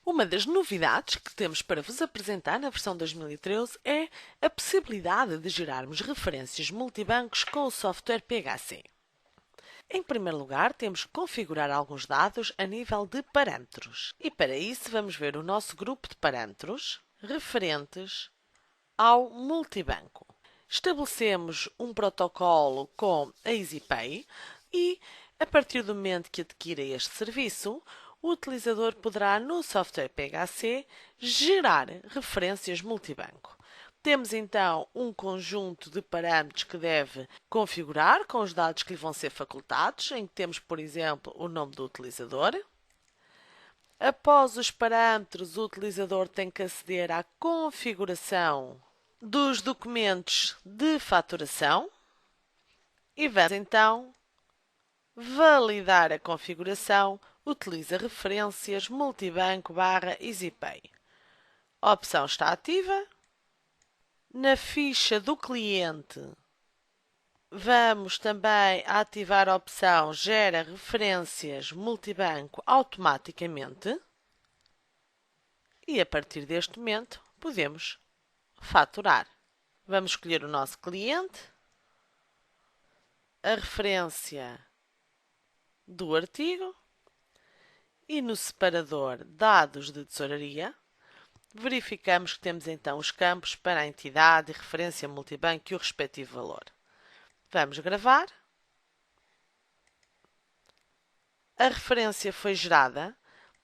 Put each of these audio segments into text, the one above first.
Uma das novidades que temos para vos apresentar na versão 2013 é a possibilidade de gerarmos referências multibancos com o software PHC. Em primeiro lugar, temos que configurar alguns dados a nível de parâmetros. E para isso vamos ver o nosso grupo de parâmetros referentes ao multibanco. Estabelecemos um protocolo com a EasyPay e, a partir do momento que adquira este serviço, o utilizador poderá, no software PHC, gerar referências multibanco. Temos então um conjunto de parâmetros que deve configurar com os dados que lhe vão ser facultados, em que temos, por exemplo, o nome do utilizador. Após os parâmetros, o utilizador tem que aceder à configuração dos documentos de faturação e vamos então validar a configuração. Utiliza referências multibanco / EasyPay. A opção está ativa. Na ficha do cliente, vamos também ativar a opção Gera referências multibanco automaticamente. E a partir deste momento, podemos faturar. Vamos escolher o nosso cliente, a referência do artigo e no separador Dados de Tesouraria, verificamos que temos então os campos para a entidade e referência multibanco e o respectivo valor. Vamos gravar. A referência foi gerada.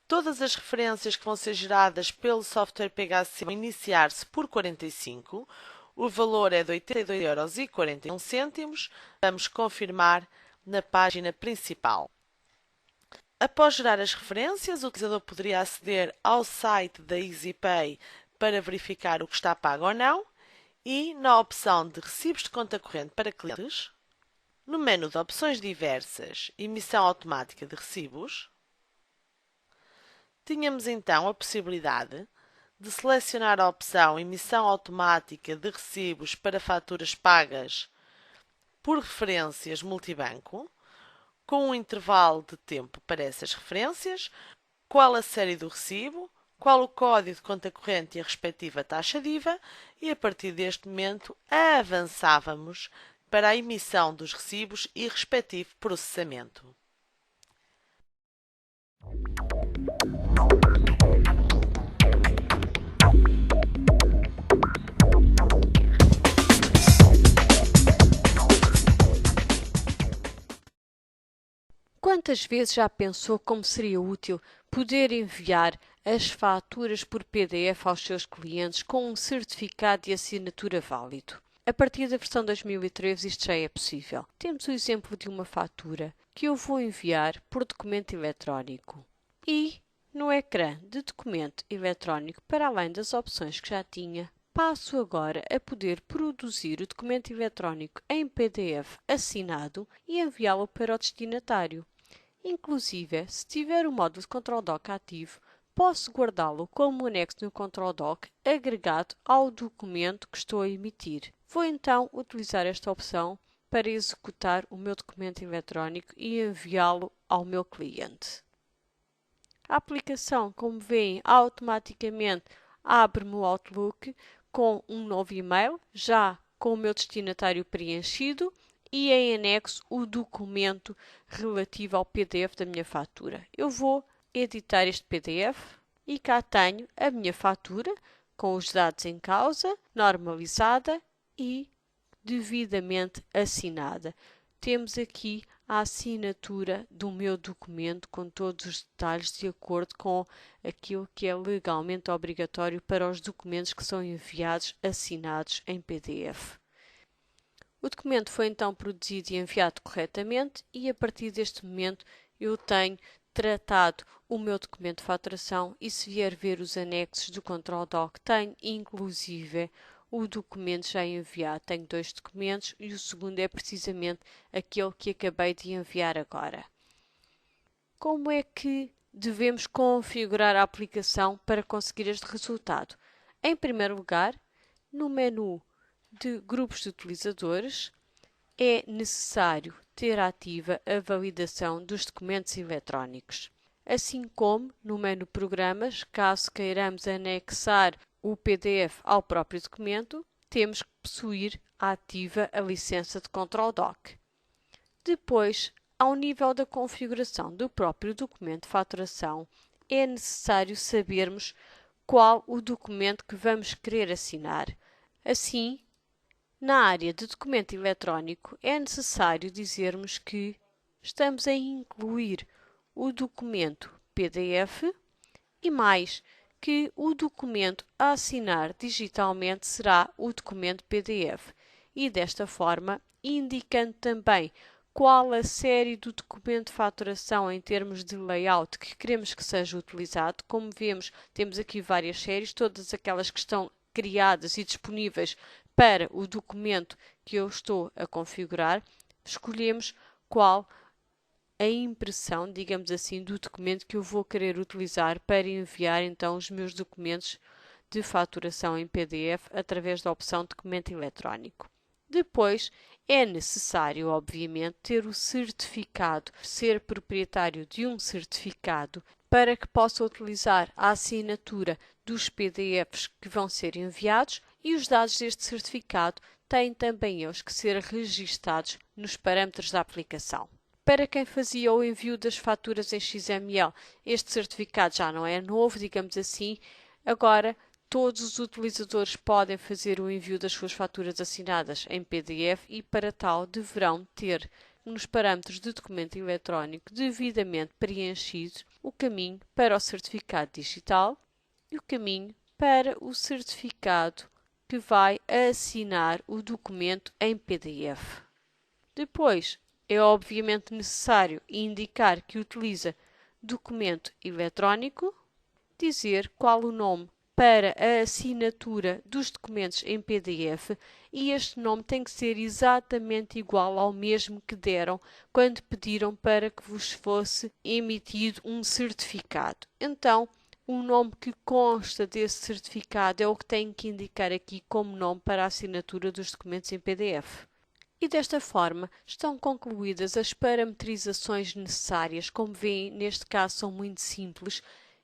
Todas as referências que vão ser geradas pelo software PHC vão iniciar-se por 45. O valor é de 82,41 €. Vamos confirmar na página principal. Após gerar as referências, o utilizador poderia aceder ao site da EasyPay para verificar o que está pago ou não e, na opção de recibos de conta corrente para clientes, no menu de opções diversas, emissão automática de recibos, tínhamos então a possibilidade de selecionar a opção emissão automática de recibos para faturas pagas por referências multibanco, com um intervalo de tempo para essas referências, qual a série do recibo, qual o código de conta corrente e a respectiva taxa de IVA, e a partir deste momento avançávamos para a emissão dos recibos e respectivo processamento. Quantas vezes já pensou como seria útil poder enviar as faturas por PDF aos seus clientes com um certificado de assinatura válido? A partir da versão 2013 isto já é possível. Temos o exemplo de uma fatura que eu vou enviar por documento eletrónico. E, no ecrã de documento eletrónico, para além das opções que já tinha, passo agora a poder produzir o documento eletrónico em PDF assinado e enviá-lo para o destinatário. Inclusive, se tiver o módulo de Control Doc ativo, posso guardá-lo como anexo no Control Doc agregado ao documento que estou a emitir. Vou então utilizar esta opção para executar o meu documento eletrónico e enviá-lo ao meu cliente. A aplicação, como veem, automaticamente abre-me o Outlook com um novo e-mail, já com o meu destinatário preenchido, e em anexo o documento relativo ao PDF da minha fatura. Eu vou editar este PDF e cá tenho a minha fatura com os dados em causa, normalizada e devidamente assinada. Temos aqui a assinatura do meu documento com todos os detalhes de acordo com aquilo que é legalmente obrigatório para os documentos que são enviados assinados em PDF. O documento foi então produzido e enviado corretamente e a partir deste momento eu tenho tratado o meu documento de faturação e se vier ver os anexos do Control Doc, tenho inclusive o documento já enviado. Tenho 2 documentos e o segundo é precisamente aquele que acabei de enviar agora. Como é que devemos configurar a aplicação para conseguir este resultado? Em primeiro lugar, no menu de grupos de utilizadores, é necessário ter ativa a validação dos documentos eletrónicos. Assim como no menu Programas, caso queiramos anexar o PDF ao próprio documento, temos que possuir ativa a licença de Control Doc. Depois, ao nível da configuração do próprio documento de faturação, é necessário sabermos qual o documento que vamos querer assinar. Assim, na área de documento eletrónico, é necessário dizermos que estamos a incluir o documento PDF e mais que o documento a assinar digitalmente será o documento PDF e desta forma indicando também qual a série do documento de faturação em termos de layout que queremos que seja utilizado. Como vemos, temos aqui várias séries, todas aquelas que estão criadas e disponíveis para o documento que eu estou a configurar. Escolhemos qual a impressão, digamos assim, do documento que eu vou querer utilizar para enviar então os meus documentos de faturação em PDF através da opção Documento Eletrónico. Depois, é necessário, obviamente, ter o certificado, ser proprietário de um certificado para que possa utilizar a assinatura dos PDFs que vão ser enviados e os dados deste certificado têm também eles que ser registados nos parâmetros da aplicação. Para quem fazia o envio das faturas em XML, este certificado já não é novo, digamos assim. Agora, todos os utilizadores podem fazer o envio das suas faturas assinadas em PDF e, para tal, deverão ter nos parâmetros de documento eletrónico devidamente preenchido o caminho para o certificado digital e o caminho para o certificado que vai assinar o documento em PDF. Depois, é obviamente necessário indicar que utiliza documento eletrónico, dizer qual o nome para a assinatura dos documentos em PDF e este nome tem que ser exatamente igual ao mesmo que deram quando pediram para que vos fosse emitido um certificado. Então, o nome que consta desse certificado é o que tem que indicar aqui como nome para a assinatura dos documentos em PDF. E desta forma estão concluídas as parametrizações necessárias. Como veem, neste caso são muito simples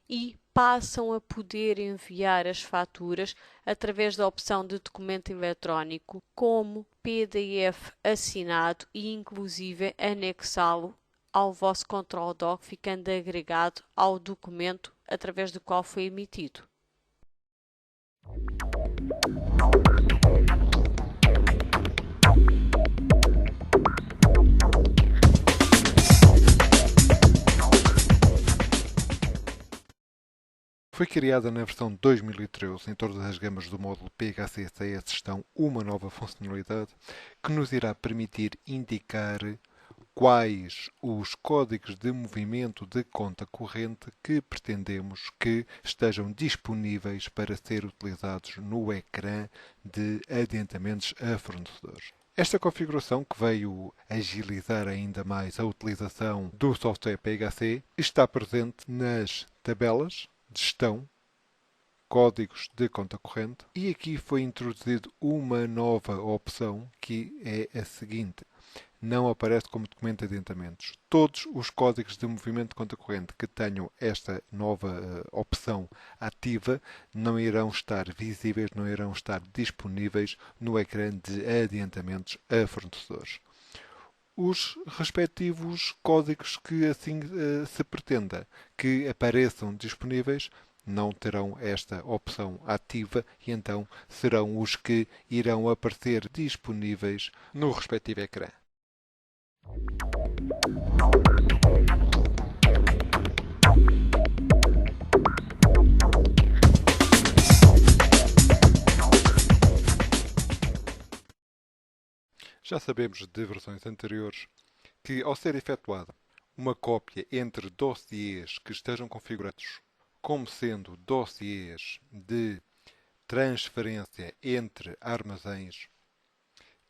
e passam a poder enviar as faturas através da opção de documento eletrónico como PDF assinado e inclusive anexá-lo ao vosso Control Doc, ficando agregado ao documento através do qual foi emitido. Foi criada na versão 2013 em todas as gamas do módulo PHC CS estão uma nova funcionalidade que nos irá permitir indicar quais os códigos de movimento de conta corrente que pretendemos que estejam disponíveis para ser utilizados no ecrã de adiantamentos a fornecedores. Esta configuração, que veio agilizar ainda mais a utilização do software PHC, está presente nas tabelas de gestão, códigos de conta corrente, e aqui foi introduzido uma nova opção que é a seguinte: não aparece como documento de adiantamentos. Todos os códigos de movimento de conta corrente que tenham esta nova opção ativa não irão estar visíveis, não irão estar disponíveis no ecrã de adiantamentos a fornecedores. Os respectivos códigos que assim se pretenda que apareçam disponíveis não terão esta opção ativa e então serão os que irão aparecer disponíveis no respectivo ecrã. Já sabemos de versões anteriores que, ao ser efetuada uma cópia entre dossiês que estejam configurados como sendo dossiês de transferência entre armazéns,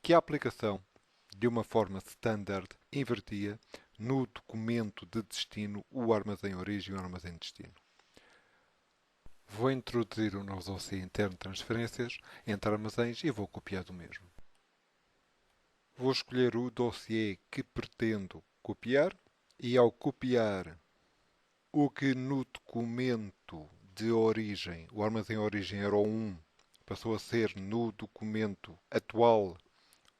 que a aplicação, de uma forma standard, invertia no documento de destino o armazém origem e o armazém destino. Vou introduzir o novo dossiê interno de transferências entre armazéns e vou copiar do mesmo. Vou escolher o dossiê que pretendo copiar e ao copiar o que no documento de origem, o armazém origem era o 1, passou a ser no documento atual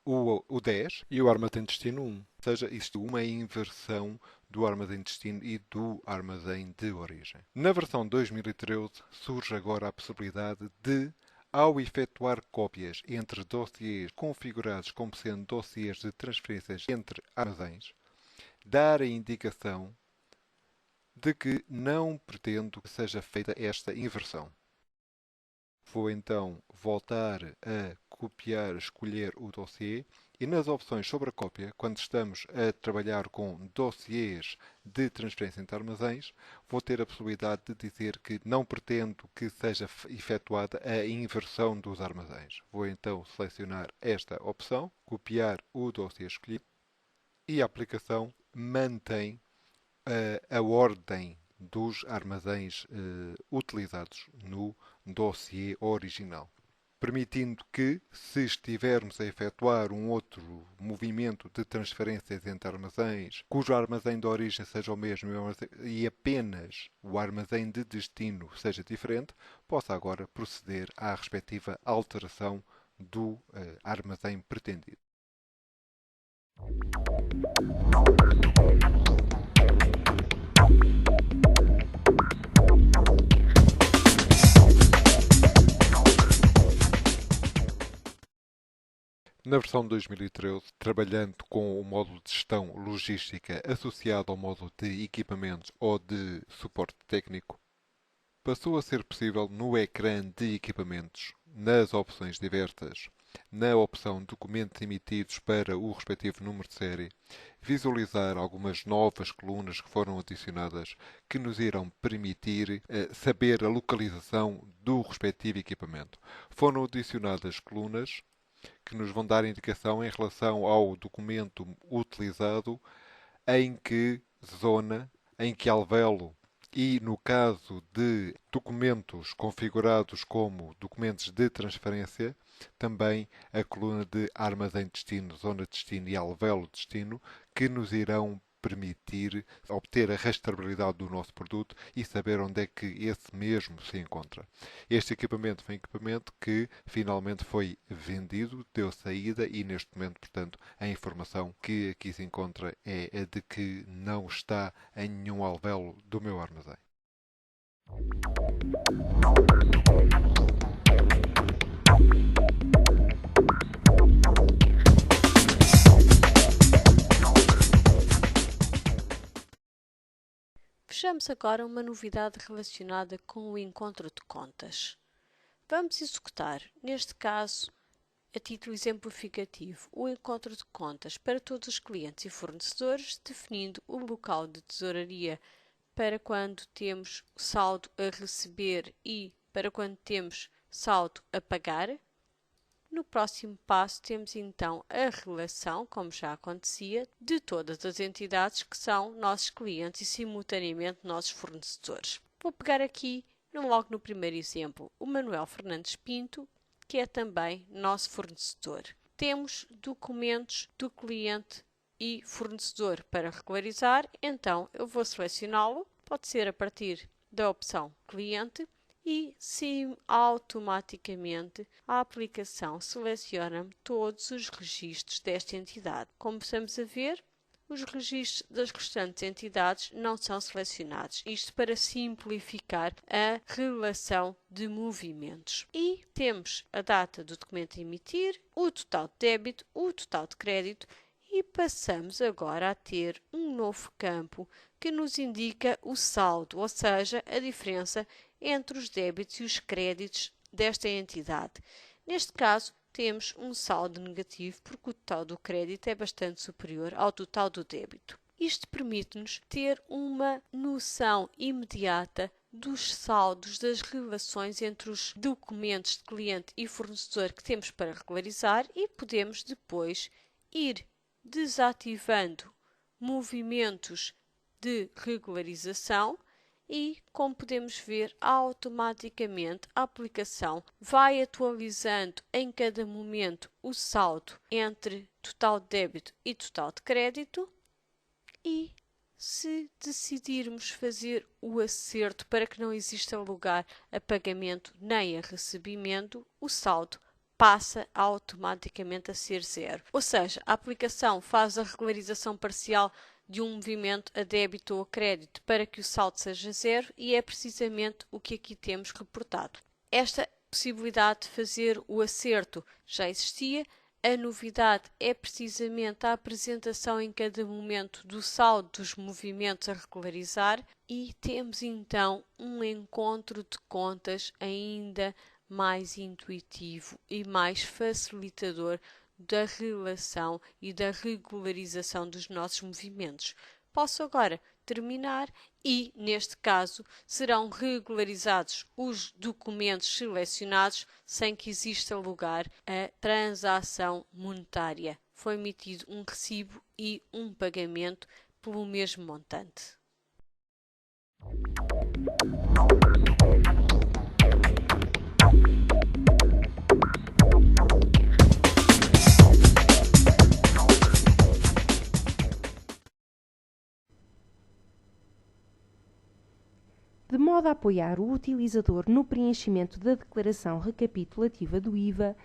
o 10 e o armazém de destino 1. Ou seja, existe uma inversão do armazém de destino e do armazém de origem. Na versão 2013 surge agora a possibilidade de, ao efetuar cópias entre dossiês configurados como sendo dossiês de transferências entre armazéns, dar a indicação de que não pretendo que seja feita esta inversão. Vou então voltar a copiar, escolher o dossiê e nas opções sobre a cópia, quando estamos a trabalhar com dossiês de transferência entre armazéns, vou ter a possibilidade de dizer que não pretendo que seja efetuada a inversão dos armazéns. Vou então selecionar esta opção, copiar o dossiê escolhido e a aplicação mantém a ordem dos armazéns utilizados no dossiê original, permitindo que, se estivermos a efetuar um outro movimento de transferências entre armazéns, cujo armazém de origem seja o mesmo e apenas o armazém de destino seja diferente, possa agora proceder à respectiva alteração do armazém pretendido. Na versão 2013, trabalhando com o módulo de gestão logística associado ao módulo de equipamentos ou de suporte técnico, passou a ser possível no ecrã de equipamentos, nas opções diversas, na opção documentos emitidos para o respectivo número de série, visualizar algumas novas colunas que foram adicionadas que nos irão permitir saber a localização do respectivo equipamento. Foram adicionadas colunas que nos vão dar indicação em relação ao documento utilizado, em que zona, em que alvéolo e, no caso de documentos configurados como documentos de transferência, também a coluna de armazém de destino, zona de destino e alvéolo de destino, que nos irão permitir obter a rastreabilidade do nosso produto e saber onde é que esse mesmo se encontra. Este equipamento foi um equipamento que finalmente foi vendido, deu saída e neste momento, portanto, a informação que aqui se encontra é a de que não está em nenhum alvéolo do meu armazém. Vejamos agora uma novidade relacionada com o encontro de contas. Vamos executar, neste caso, a título exemplificativo, o encontro de contas para todos os clientes e fornecedores, definindo o local de tesouraria para quando temos saldo a receber e para quando temos saldo a pagar. No próximo passo temos então a relação, como já acontecia, de todas as entidades que são nossos clientes e simultaneamente nossos fornecedores. Vou pegar aqui, logo no primeiro exemplo, o Manuel Fernandes Pinto, que é também nosso fornecedor. Temos documentos do cliente e fornecedor para regularizar, então eu vou selecioná-lo, pode ser a partir da opção cliente, e sim, automaticamente a aplicação seleciona-me todos os registros desta entidade. Como estamos a ver, os registros das restantes entidades não são selecionados. Isto para simplificar a relação de movimentos. E temos a data do documento a emitir, o total de débito, o total de crédito e passamos agora a ter um novo campo que nos indica o saldo, ou seja, a diferença entre os débitos e os créditos desta entidade. Neste caso, temos um saldo negativo porque o total do crédito é bastante superior ao total do débito. Isto permite-nos ter uma noção imediata dos saldos das relações entre os documentos de cliente e fornecedor que temos para regularizar e podemos depois ir desativando movimentos de regularização e, como podemos ver, automaticamente a aplicação vai atualizando em cada momento o saldo entre total de débito e total de crédito e, se decidirmos fazer o acerto para que não exista lugar a pagamento nem a recebimento, o saldo passa automaticamente a ser zero. Ou seja, a aplicação faz a regularização parcial de um movimento a débito ou a crédito para que o saldo seja zero e é precisamente o que aqui temos reportado. Esta possibilidade de fazer o acerto já existia. A novidade é precisamente a apresentação em cada momento do saldo dos movimentos a regularizar e temos então um encontro de contas ainda mais intuitivo e mais facilitador da relação e da regularização dos nossos movimentos. Posso agora terminar e, neste caso, serão regularizados os documentos selecionados sem que exista lugar a transação monetária. Foi emitido um recibo e um pagamento pelo mesmo montante. De modo a apoiar o utilizador no preenchimento da declaração recapitulativa do IVA,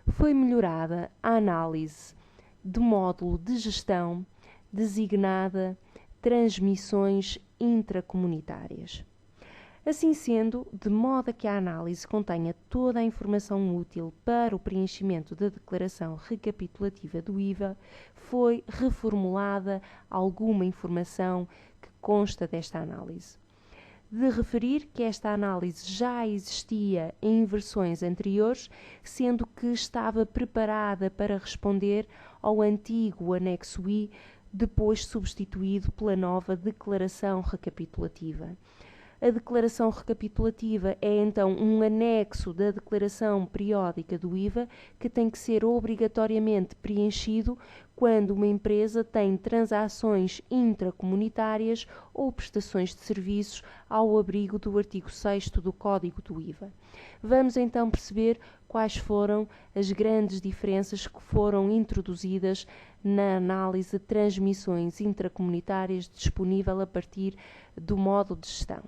foi melhorada a análise do módulo de gestão designada Transmissões Intracomunitárias. Assim sendo, de modo a que a análise contenha toda a informação útil para o preenchimento da declaração recapitulativa do IVA, foi reformulada alguma informação que consta desta análise. De referir que esta análise já existia em versões anteriores, sendo que estava preparada para responder ao antigo anexo I, depois substituído pela nova declaração recapitulativa. A declaração recapitulativa é então um anexo da declaração periódica do IVA que tem que ser obrigatoriamente preenchido quando uma empresa tem transações intracomunitárias ou prestações de serviços ao abrigo do artigo 6º do Código do IVA. Vamos então perceber quais foram as grandes diferenças que foram introduzidas na análise de transmissões intracomunitárias disponível a partir do módulo de gestão.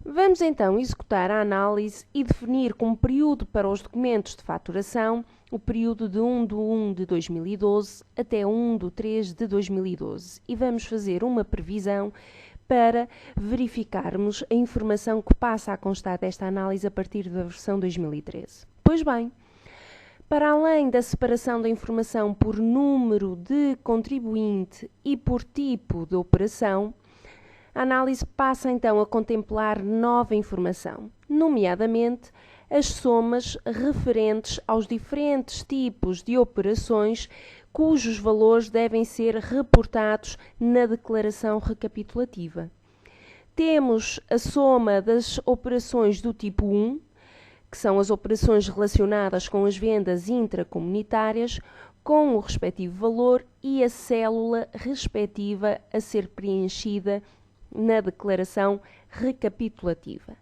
Vamos então executar a análise e definir como período para os documentos de faturação o período de 1/1 de 2012 até 1/3 de 2012 e vamos fazer uma previsão para verificarmos a informação que passa a constar desta análise a partir da versão 2013. Pois bem, para além da separação da informação por número de contribuinte e por tipo de operação, a análise passa então a contemplar nova informação, nomeadamente as somas referentes aos diferentes tipos de operações cujos valores devem ser reportados na declaração recapitulativa. Temos a soma das operações do tipo 1, que são as operações relacionadas com as vendas intracomunitárias, com o respectivo valor e a célula respectiva a ser preenchida na declaração recapitulativa.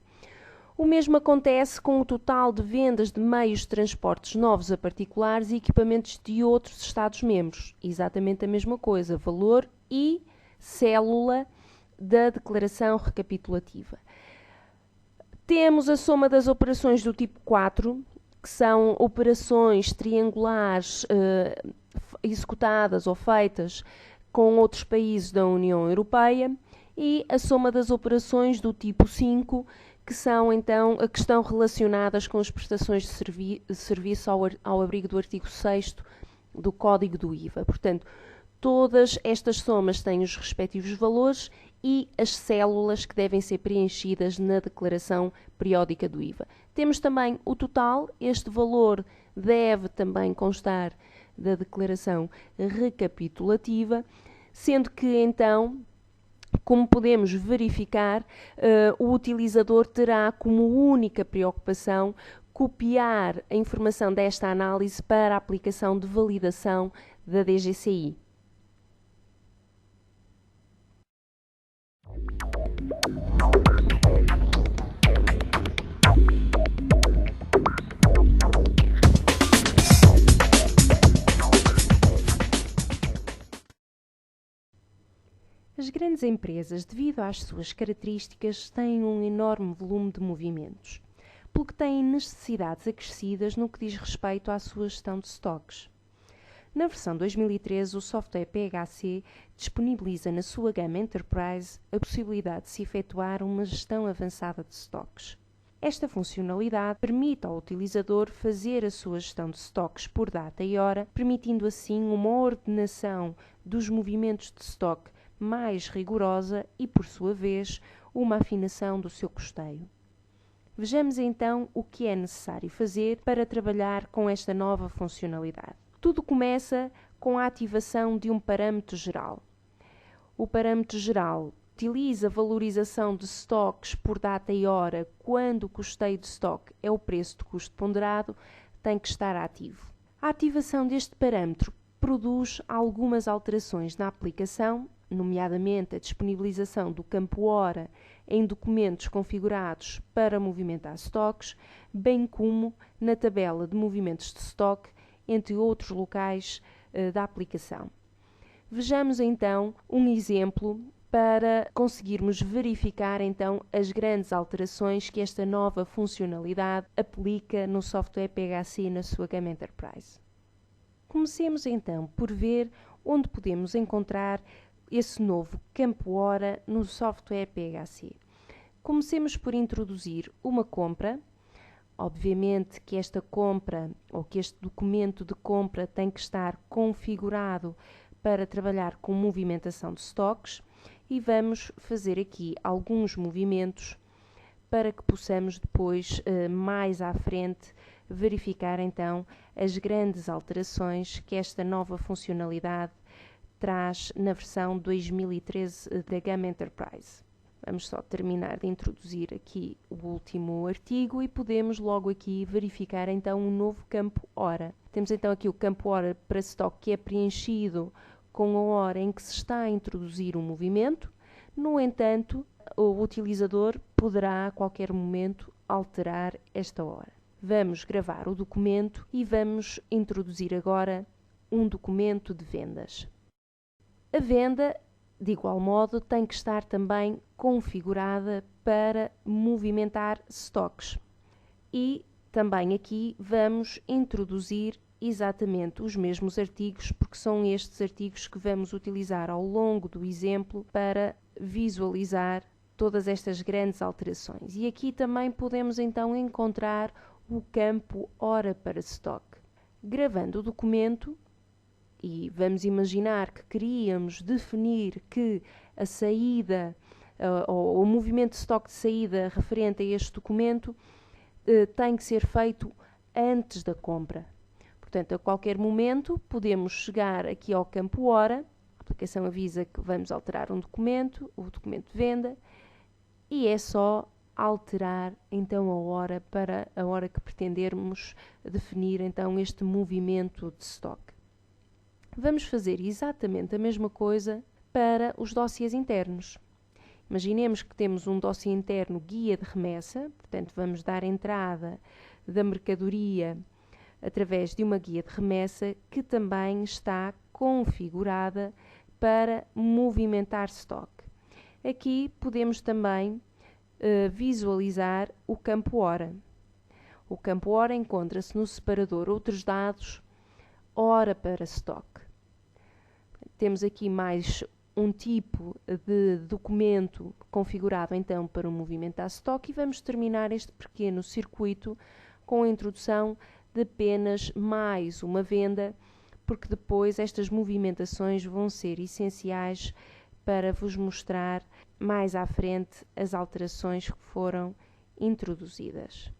O mesmo acontece com o total de vendas de meios de transportes novos a particulares e equipamentos de outros Estados-membros. Exatamente a mesma coisa, valor e célula da declaração recapitulativa. Temos a soma das operações do tipo 4, que são operações triangulares executadas ou feitas com outros países da União Europeia, e a soma das operações do tipo 5, que são então que estão relacionadas com as prestações de serviço ao abrigo do artigo 6º do Código do IVA. Portanto, todas estas somas têm os respectivos valores e as células que devem ser preenchidas na declaração periódica do IVA. Temos também o total, este valor deve também constar da declaração recapitulativa, sendo que então, como podemos verificar, o utilizador terá como única preocupação copiar a informação desta análise para a aplicação de validação da DGCI. empresas, devido às suas características, têm um enorme volume de movimentos, pelo que têm necessidades acrescidas no que diz respeito à sua gestão de estoques. Na versão 2013, o software PHC disponibiliza na sua gama Enterprise a possibilidade de se efetuar uma gestão avançada de estoques. Esta funcionalidade permite ao utilizador fazer a sua gestão de estoques por data e hora, permitindo assim uma ordenação dos movimentos de estoque mais rigorosa e, por sua vez, uma afinação do seu custeio. Vejamos então o que é necessário fazer para trabalhar com esta nova funcionalidade. Tudo começa com a ativação de um parâmetro geral. O parâmetro geral utiliza a valorização de estoques por data e hora quando o custeio de estoque é o preço de custo ponderado, tem que estar ativo. A ativação deste parâmetro produz algumas alterações na aplicação, nomeadamente a disponibilização do campo hora em documentos configurados para movimentar estoques, bem como na tabela de movimentos de estoque, entre outros locais da aplicação. Vejamos então um exemplo para conseguirmos verificar então as grandes alterações que esta nova funcionalidade aplica no software PHC na sua gama Enterprise. Comecemos então por ver onde podemos encontrar esse novo campo hora no software PHC. Comecemos por introduzir uma compra. Obviamente que esta compra ou que este documento de compra tem que estar configurado para trabalhar com movimentação de estoques e vamos fazer aqui alguns movimentos para que possamos depois, mais à frente, verificar então as grandes alterações que esta nova funcionalidade traz na versão 2013 da gama Enterprise. Vamos só terminar de introduzir aqui o último artigo e podemos logo aqui verificar então um novo campo hora. Temos então aqui o campo hora para estoque que é preenchido com a hora em que se está a introduzir um movimento. No entanto, o utilizador poderá a qualquer momento alterar esta hora. Vamos gravar o documento e vamos introduzir agora um documento de vendas. A venda, de igual modo, tem que estar também configurada para movimentar estoques. E também aqui vamos introduzir exatamente os mesmos artigos, porque são estes artigos que vamos utilizar ao longo do exemplo para visualizar todas estas grandes alterações. E aqui também podemos então encontrar o campo hora para estoque. Gravando o documento, e vamos imaginar que queríamos definir que a saída ou o movimento de estoque de saída referente a este documento tem que ser feito antes da compra. Portanto, a qualquer momento podemos chegar aqui ao campo hora, a aplicação avisa que vamos alterar um documento, o documento de venda, e é só alterar então a hora para a hora que pretendermos definir então este movimento de estoque. Vamos fazer exatamente a mesma coisa para os dossiês internos. Imaginemos que temos um dossiê interno guia de remessa, portanto vamos dar entrada da mercadoria através de uma guia de remessa que também está configurada para movimentar estoque. Aqui podemos também visualizar o campo hora. O campo hora encontra-se no separador Outros dados, hora para estoque. Temos aqui mais um tipo de documento configurado então para o movimentar estoque e vamos terminar este pequeno circuito com a introdução de apenas mais uma venda, porque depois estas movimentações vão ser essenciais para vos mostrar mais à frente as alterações que foram introduzidas.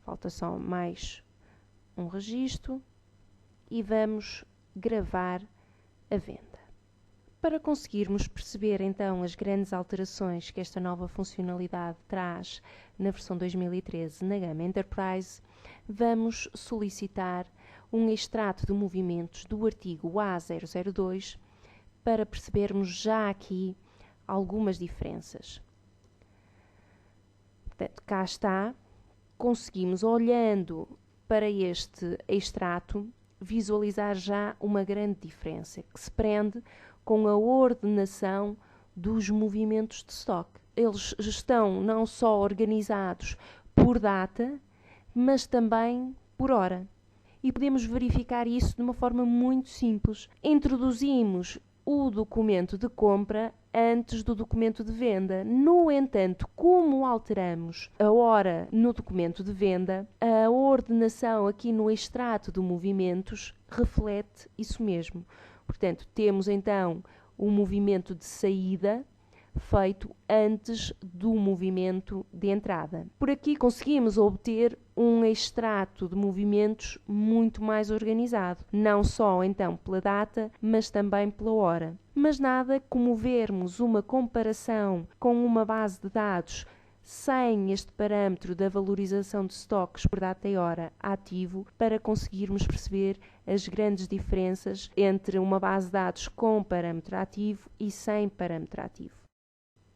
Falta só mais um registro e vamos gravar a venda. Para conseguirmos perceber então as grandes alterações que esta nova funcionalidade traz na versão 2013 na gama Enterprise, vamos solicitar um extrato de movimentos do artigo A002 para percebermos já aqui algumas diferenças. Portanto, cá está, conseguimos, olhando para este extrato, visualizar já uma grande diferença que se prende com a ordenação dos movimentos de estoque. Eles estão não só organizados por data, mas também por hora. E podemos verificar isso de uma forma muito simples. Introduzimos o documento de compra antes do documento de venda. No entanto, como alteramos a hora no documento de venda, a ordenação aqui no extrato de movimentos reflete isso mesmo. Portanto, temos então o movimento de saída feito antes do movimento de entrada. Por aqui conseguimos obter um extrato de movimentos muito mais organizado, não só então pela data, mas também pela hora. Mas nada como vermos uma comparação com uma base de dados sem este parâmetro da valorização de estoques por data e hora ativo, para conseguirmos perceber as grandes diferenças entre uma base de dados com parâmetro ativo e sem parâmetro ativo.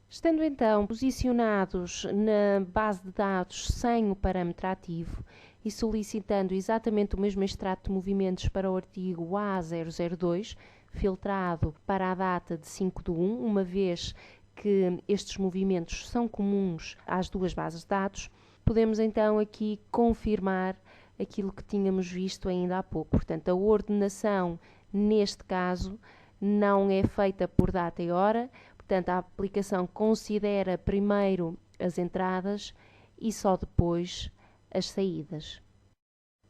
Estando então posicionados na base de dados sem o parâmetro ativo e solicitando exatamente o mesmo extrato de movimentos para o artigo A002, filtrado para a data de 5/1, uma vez que estes movimentos são comuns às duas bases de dados, podemos então aqui confirmar aquilo que tínhamos visto ainda há pouco. Portanto, a ordenação neste caso não é feita por data e hora. Portanto, a aplicação considera primeiro as entradas e só depois as saídas.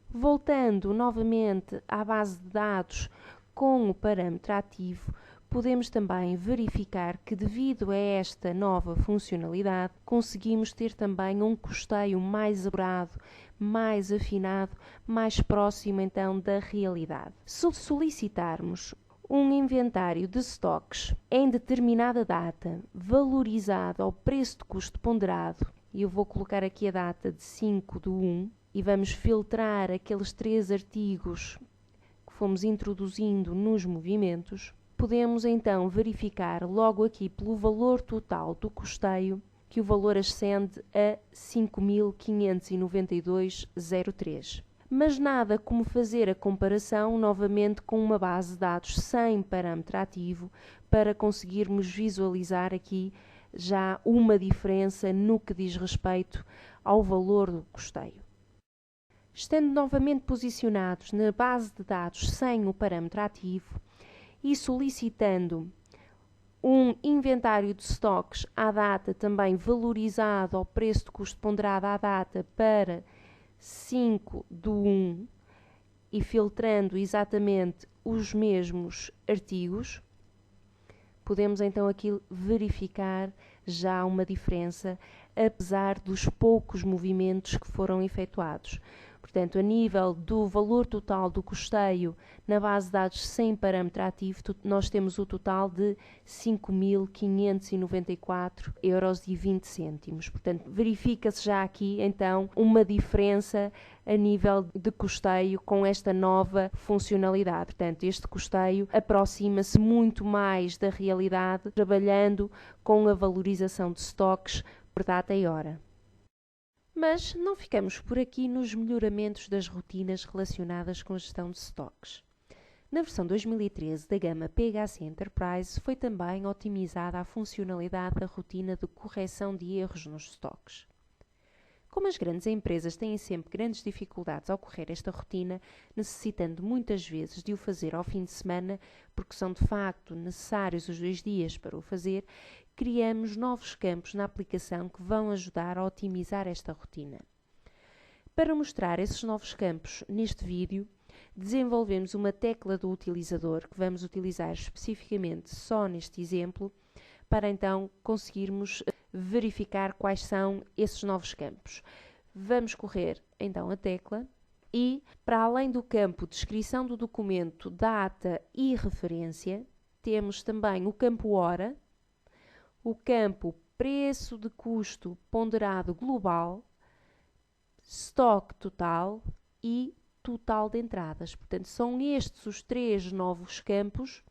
Voltando novamente à base de dados com o parâmetro ativo, podemos também verificar que, devido a esta nova funcionalidade, conseguimos ter também um custeio mais elaborado, mais afinado, mais próximo então da realidade. Se solicitarmos um inventário de estoques em determinada data, valorizado ao preço de custo ponderado, e eu vou colocar aqui a data de 5/1, e vamos filtrar aqueles 3 artigos que fomos introduzindo nos movimentos, podemos então verificar logo aqui pelo valor total do custeio que o valor ascende a 5.592,03. Mas nada como fazer a comparação novamente com uma base de dados sem parâmetro ativo para conseguirmos visualizar aqui já uma diferença no que diz respeito ao valor do custeio. Estando novamente posicionados na base de dados sem o parâmetro ativo e solicitando um inventário de estoques à data também valorizado ao preço de custo ponderado à data para 5/1 e filtrando exatamente os mesmos artigos, podemos então aqui verificar já uma diferença, apesar dos poucos movimentos que foram efetuados. Portanto, a nível do valor total do custeio na base de dados sem parâmetro ativo, nós temos o total de 5.594,20 €. Portanto, verifica-se já aqui, então, uma diferença a nível de custeio com esta nova funcionalidade. Portanto, este custeio aproxima-se muito mais da realidade, trabalhando com a valorização de estoques por data e hora. Mas não ficamos por aqui nos melhoramentos das rotinas relacionadas com a gestão de estoques. Na versão 2013 da gama PHC Enterprise foi também otimizada a funcionalidade da rotina de correção de erros nos estoques. Como as grandes empresas têm sempre grandes dificuldades ao correr esta rotina, necessitando muitas vezes de o fazer ao fim de semana, porque são de facto necessários os 2 dias para o fazer, criamos novos campos na aplicação que vão ajudar a otimizar esta rotina. Para mostrar esses novos campos neste vídeo, desenvolvemos uma tecla do utilizador que vamos utilizar especificamente só neste exemplo, para então conseguirmos verificar quais são esses novos campos. Vamos correr então a tecla e, para além do campo descrição do documento, data e referência, temos também o campo hora, o campo preço de custo ponderado global, estoque total e total de entradas. Portanto, são estes os 3 novos campos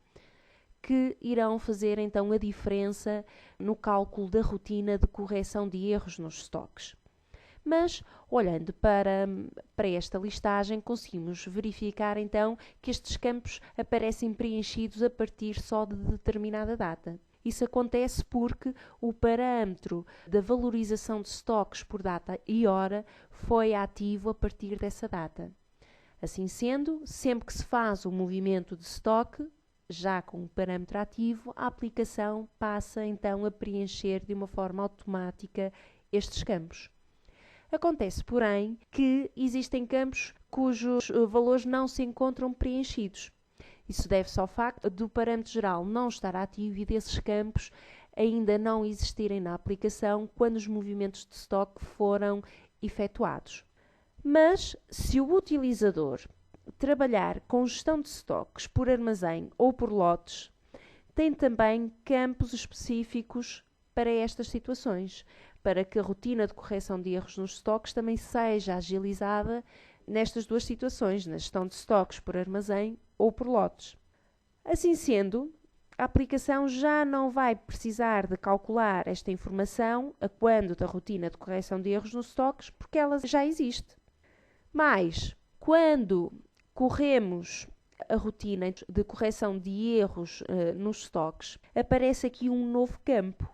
que irão fazer então a diferença no cálculo da rotina de correção de erros nos estoques. Mas, olhando para esta listagem, conseguimos verificar então que estes campos aparecem preenchidos a partir só de determinada data. Isso acontece porque o parâmetro da valorização de estoques por data e hora foi ativo a partir dessa data. Assim sendo, sempre que se faz um movimento de estoque, já com o parâmetro ativo, a aplicação passa então a preencher de uma forma automática estes campos. Acontece, porém, que existem campos cujos valores não se encontram preenchidos. Isso deve-se ao facto do parâmetro geral não estar ativo e desses campos ainda não existirem na aplicação quando os movimentos de estoque foram efetuados. Mas, se o utilizador trabalhar com gestão de estoques por armazém ou por lotes, tem também campos específicos para estas situações, para que a rotina de correção de erros nos estoques também seja agilizada nestas duas situações, na gestão de estoques por armazém ou por lotes. Assim sendo, a aplicação já não vai precisar de calcular esta informação a quando da rotina de correção de erros nos estoques, porque ela já existe. Mas, quando corremos a rotina de correção de erros nos estoques, aparece aqui um novo campo,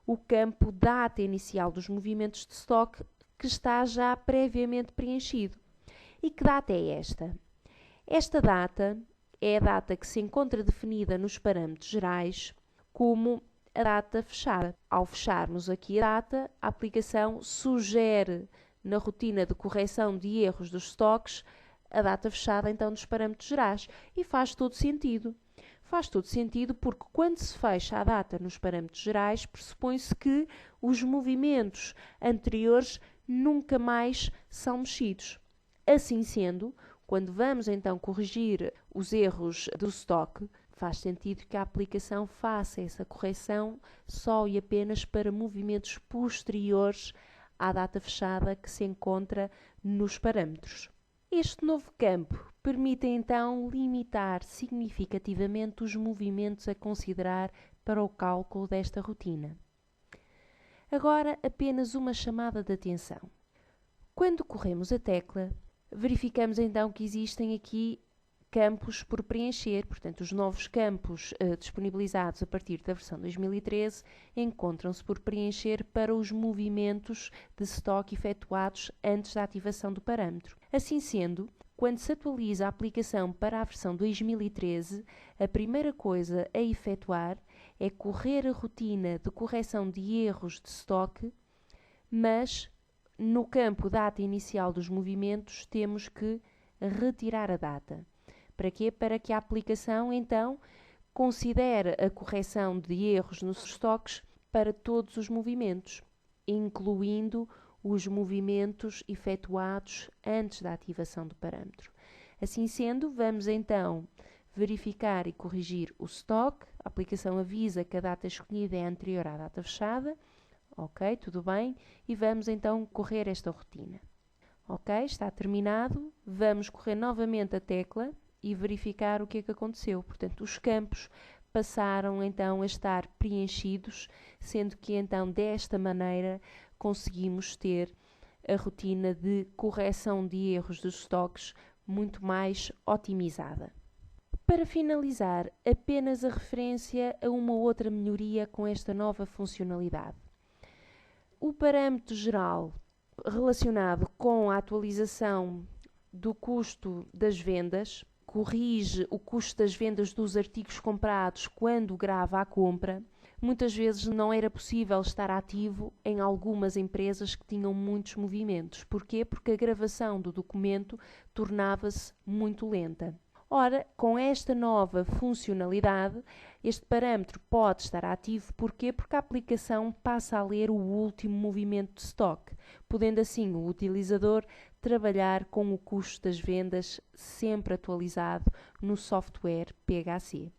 o campo data inicial dos movimentos de estoque, que está já previamente preenchido. E que data é esta? Esta data é a data que se encontra definida nos parâmetros gerais como a data fechada. Ao fecharmos aqui a data, a aplicação sugere na rotina de correção de erros dos estoques a data fechada então dos parâmetros gerais. E faz todo sentido. Faz todo sentido porque quando se fecha a data nos parâmetros gerais, pressupõe-se que os movimentos anteriores nunca mais são mexidos. Assim sendo, quando vamos então corrigir os erros do estoque, faz sentido que a aplicação faça essa correção só e apenas para movimentos posteriores à data fechada que se encontra nos parâmetros. Este novo campo permite então limitar significativamente os movimentos a considerar para o cálculo desta rotina. Agora, apenas uma chamada de atenção. Quando corremos a tecla, verificamos então que existem aqui campos por preencher, portanto, os novos campos disponibilizados a partir da versão 2013 encontram-se por preencher para os movimentos de estoque efetuados antes da ativação do parâmetro. Assim sendo, quando se atualiza a aplicação para a versão 2013, a primeira coisa a efetuar é correr a rotina de correção de erros de estoque, mas no campo data inicial dos movimentos temos que retirar a data. Para quê? Para que a aplicação, então, considere a correção de erros nos estoques para todos os movimentos, incluindo os movimentos efetuados antes da ativação do parâmetro. Assim sendo, vamos então verificar e corrigir o estoque. A aplicação avisa que a data escolhida é anterior à data fechada. Ok, tudo bem. E vamos então correr esta rotina. Ok, está terminado. Vamos correr novamente a tecla e verificar o que é que aconteceu. Portanto, os campos passaram então a estar preenchidos, sendo que então desta maneira conseguimos ter a rotina de correção de erros dos estoques muito mais otimizada. Para finalizar, apenas a referência a uma outra melhoria com esta nova funcionalidade. O parâmetro geral relacionado com a atualização do custo das vendas corrige o custo das vendas dos artigos comprados quando grava a compra. Muitas vezes não era possível estar ativo em algumas empresas que tinham muitos movimentos. Porquê? Porque a gravação do documento tornava-se muito lenta. Ora, com esta nova funcionalidade, este parâmetro pode estar ativo. Porquê? Porque a aplicação passa a ler o último movimento de estoque, podendo assim o utilizador trabalhar com o custo das vendas sempre atualizado no software PHC.